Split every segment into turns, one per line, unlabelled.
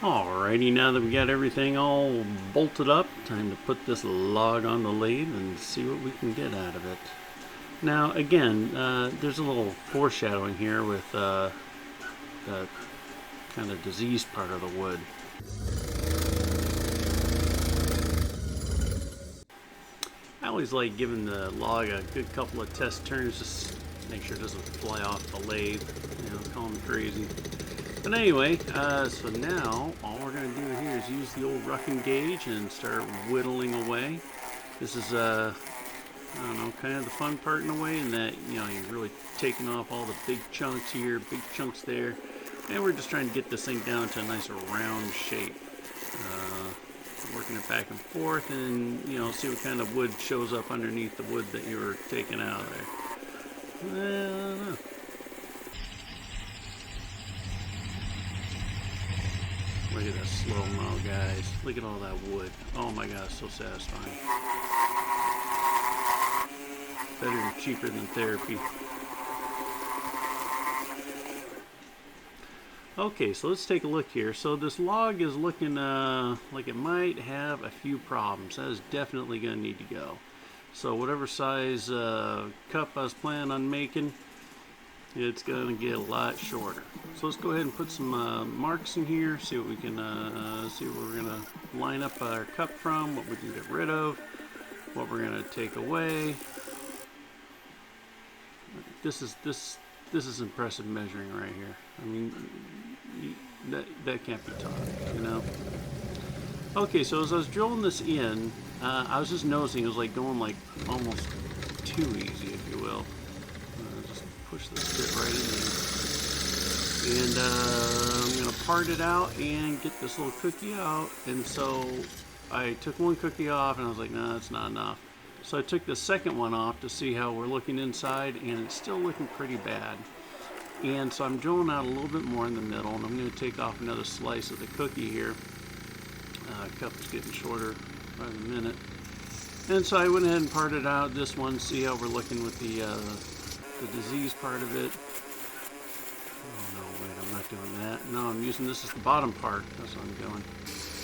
Alrighty, now that we got everything all bolted up, time to put this log on the lathe and see what we can get out of it. Now again, there's a little foreshadowing here with the kind of diseased part of the wood. I always like giving the log a good couple of test turns, just make sure it doesn't fly off the lathe, call them crazy. But anyway, so now all we're going to do here is use the old rucking gauge and start whittling away. This is, I don't know, kind of the fun part in a way, in that, you're really taking off all the big chunks here, big chunks there, and we're just trying to get this thing down to a nice round shape. Working it back and forth, and see what kind of wood shows up underneath the wood that you were taking out of there. I don't know. Look at that slow-mo, guys. Look at all that wood. Oh my gosh, so satisfying. Better and cheaper than therapy. Okay, so let's take a look here. So this log is looking like it might have a few problems. That is definitely going to need to go. So whatever size cup I was planning on making, it's going to get a lot shorter. So let's go ahead and put some marks in here, see what we can see where we're going to line up our cup from, what we can get rid of, what we're going to take away. This is impressive measuring right here. I mean, that can't be taught, Okay, so as I was drilling this in, I was just noticing it was like going like almost too easy, if you will. Just push this bit right in there. And I'm going to part it out and get this little cookie out. And so I took one cookie off and I was like, nah, that's not enough. So I took the second one off to see how we're looking inside, and it's still looking pretty bad. And so I'm drilling out a little bit more in the middle, and I'm going to take off another slice of the cookie here. Cup's getting shorter by the minute. And so I went ahead and parted out this one, see how we're looking with the disease part of it. Oh no, wait, I'm not doing that. No, I'm using this as the bottom part. That's what I'm doing.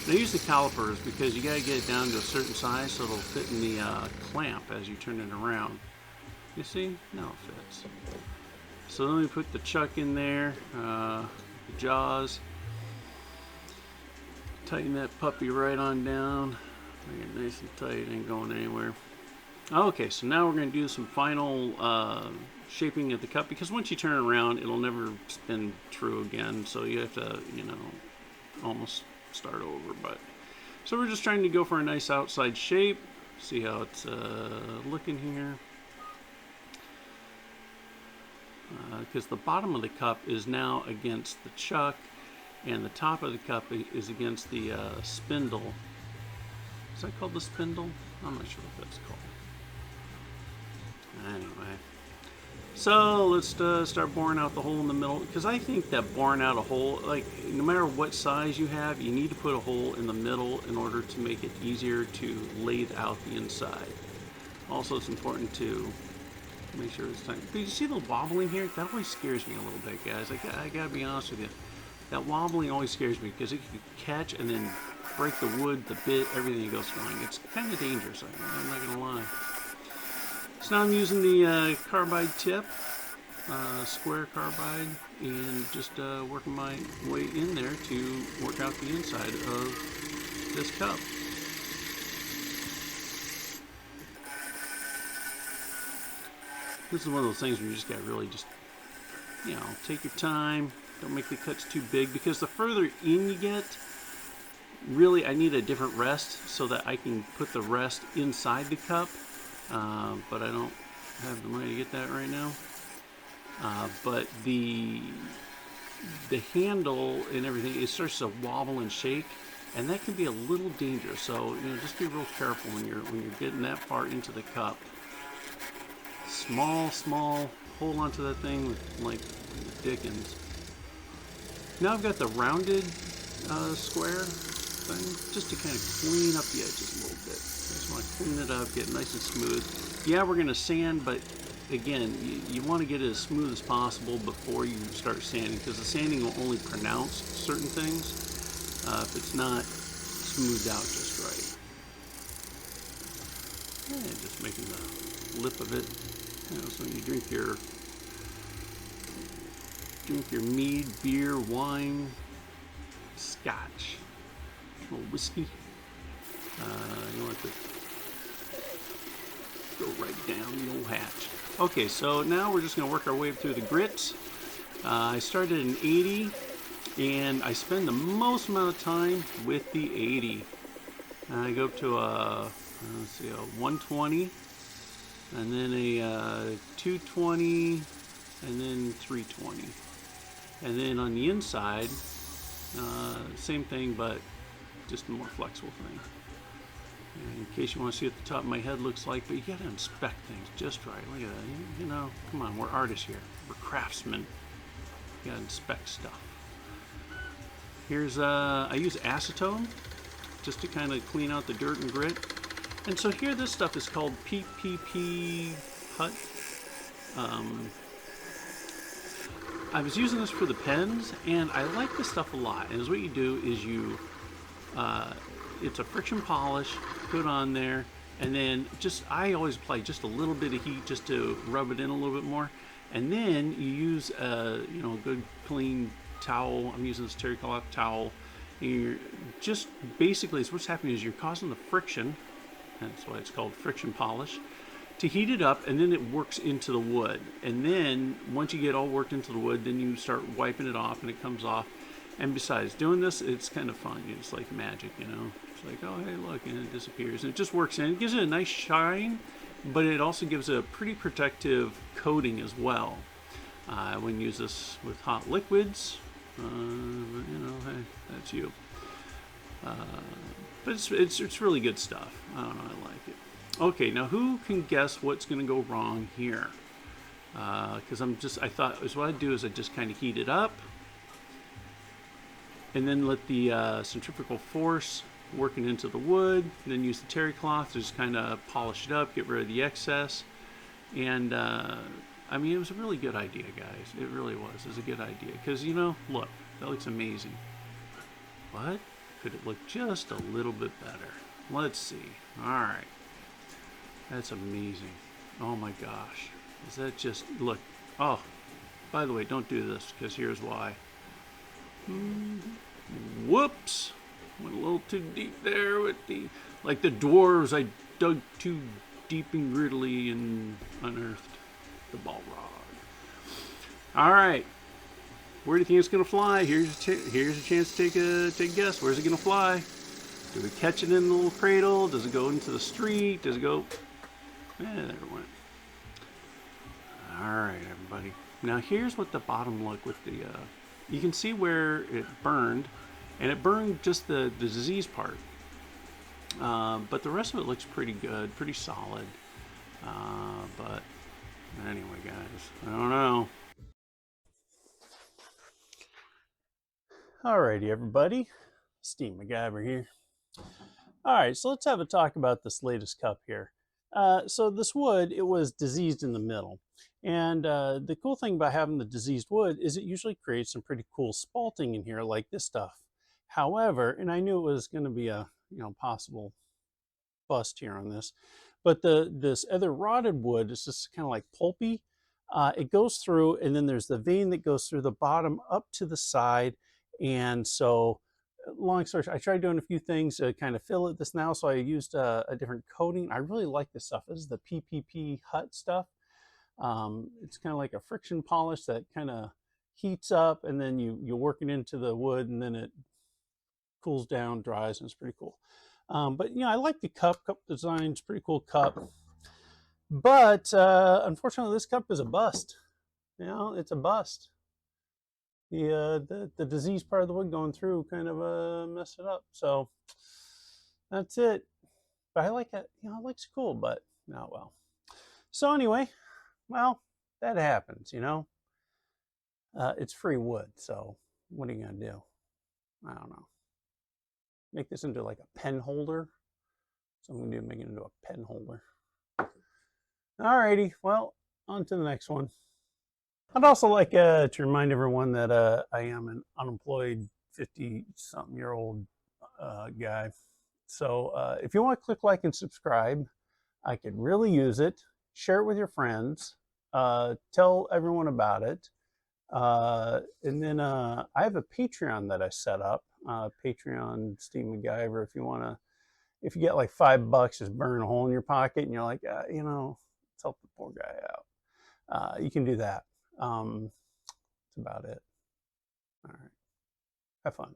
And I use the calipers because you got to get it down to a certain size so it'll fit in the clamp as you turn it around. You see? Now it fits. So let me put the chuck in there, the jaws. Tighten that puppy right on down. Make it nice and tight, ain't going anywhere. Okay, so now we're going to do some final shaping of the cup, because once you turn it around, it'll never spin true again. So you have to, almost start over. But so we're just trying to go for a nice outside shape. See how it's looking here. Because the bottom of the cup is now against the chuck, and the top of the cup is against the spindle. Is that called the spindle? I'm not sure what that's called. Anyway, so let's start boring out the hole in the middle, because I think that boring out a hole, like no matter what size you have, you need to put a hole in the middle in order to make it easier to lathe out the inside. Also, it's important to make sure it's tight. But you see the wobbling here? That always scares me a little bit, guys. I gotta be honest with you. That wobbling always scares me, because it could catch and then break the wood, the bit, everything goes flying. It's kind of dangerous, I'm not gonna lie. So now I'm using the carbide tip, square carbide, and just working my way in there to work out the inside of this cup. This is one of those things where you just gotta really just, take your time. Don't make the cuts too big, because the further in you get, really I need a different rest so that I can put the rest inside the cup. But I don't have the money to get that right now. But the handle and everything, it starts to wobble and shake, and that can be a little dangerous. So just be real careful when you're getting that far into the cup. Small, hold onto that thing with like Dickens. Now I've got the rounded square thing, just to kind of clean up the edges a little bit. I just want to clean it up, get it nice and smooth. Yeah, we're going to sand, but again, you want to get it as smooth as possible before you start sanding, because the sanding will only pronounce certain things. if it's not smoothed out just right. Yeah, just making the lip of it. You know, so when you drink your mead, beer, wine, scotch, a little whiskey. You want to go right down the old hatch. Okay, so now we're just going to work our way through the grits. I started in 80, and I spend the most amount of time with the 80. I go up to a 120, and then a 220, and then 320. And then on the inside, same thing, but just a more flexible thing. In case you want to see what the top of my head looks like, but you got to inspect things just right. Look at that. You know, come on, we're artists here. We're craftsmen. You got to inspect stuff. Here's, I use acetone just to kind of clean out the dirt and grit. And so here, this stuff is called PPP Hut. I was using this for the pens, and I like this stuff a lot. And what you do is you, it's a friction polish, put on there, and then I always apply just a little bit of heat just to rub it in a little bit more. And then you use a good clean towel. I'm using this terry cloth towel. And you're just basically, what's happening is you're causing the friction, that's why it's called friction polish, to heat it up, and then it works into the wood. And then once you get all worked into the wood, then you start wiping it off and it comes off. And besides doing this, it's kind of fun. It's like magic, you know. It's like, oh, hey, look, and it disappears. And it just works in. It gives it a nice shine, but it also gives a pretty protective coating as well. I wouldn't use this with hot liquids, but you know, hey, that's you. But it's really good stuff. I don't know, I like it. Okay, now who can guess what's going to go wrong here? Because I thought what I'd do is I'd just kind of heat it up, and then let the centrifugal force work it into the wood, and then use the terry cloth to just kind of polish it up, get rid of the excess. And I mean, it was a really good idea, guys. It really was. It was a good idea. Because, you know, look, that looks amazing. But could it look just a little bit better? Let's see. All right. That's amazing. Oh my gosh. Is that just, look. Oh, by the way, don't do this, because here's why. Whoops. Went a little too deep there with like the dwarves. I dug too deep and grittily and unearthed the ball rod. All right. Where do you think it's going to fly? Here's a chance to take a guess. Where's it going to fly? Do we catch it in the little cradle? Does it go into the street? Does it go... there it went. All right, everybody. Now here's what the bottom look with the... you can see where it burned, and it burned just the disease part. But the rest of it looks pretty good, pretty solid. But anyway, guys, I don't know. Alrighty, everybody. Steve MacGyver here. Alright, so let's have a talk about this latest cup here. So this wood, it was diseased in the middle. And the cool thing about having the diseased wood is it usually creates some pretty cool spalting in here, like this stuff. However, and I knew it was going to be a possible bust here on this, but this other rotted wood is just kind of like pulpy. It goes through, and then there's the vein that goes through the bottom up to the side. And so, long story short, I tried doing a few things to kind of fill it this now. So I used a different coating. I really like this stuff. This is the PPP Hut stuff. It's kind of like a friction polish that kind of heats up, and then you work it into the wood, and then it cools down, dries, and it's pretty cool. But I like the cup design. It's a pretty cool cup. But unfortunately, this cup is a bust. It's a bust. The disease part of the wood going through kind of messed it up. So that's it. But I like it. It looks cool, but not well. So anyway, well, that happens, It's free wood, so what are you going to do? I don't know. Make this into like a pen holder. So I'm going to make it into a pen holder. Alrighty, well, on to the next one. I'd also like to remind everyone that I am an unemployed 50-something-year-old guy. So if you want to click like and subscribe, I could really use it. Share it with your friends. Tell everyone about it. And then I have a Patreon that I set up. Patreon Steve MacGyver. If you get like $5, just burn a hole in your pocket, and you're like, let's help the poor guy out. You can do that. That's about it. All right. Have fun.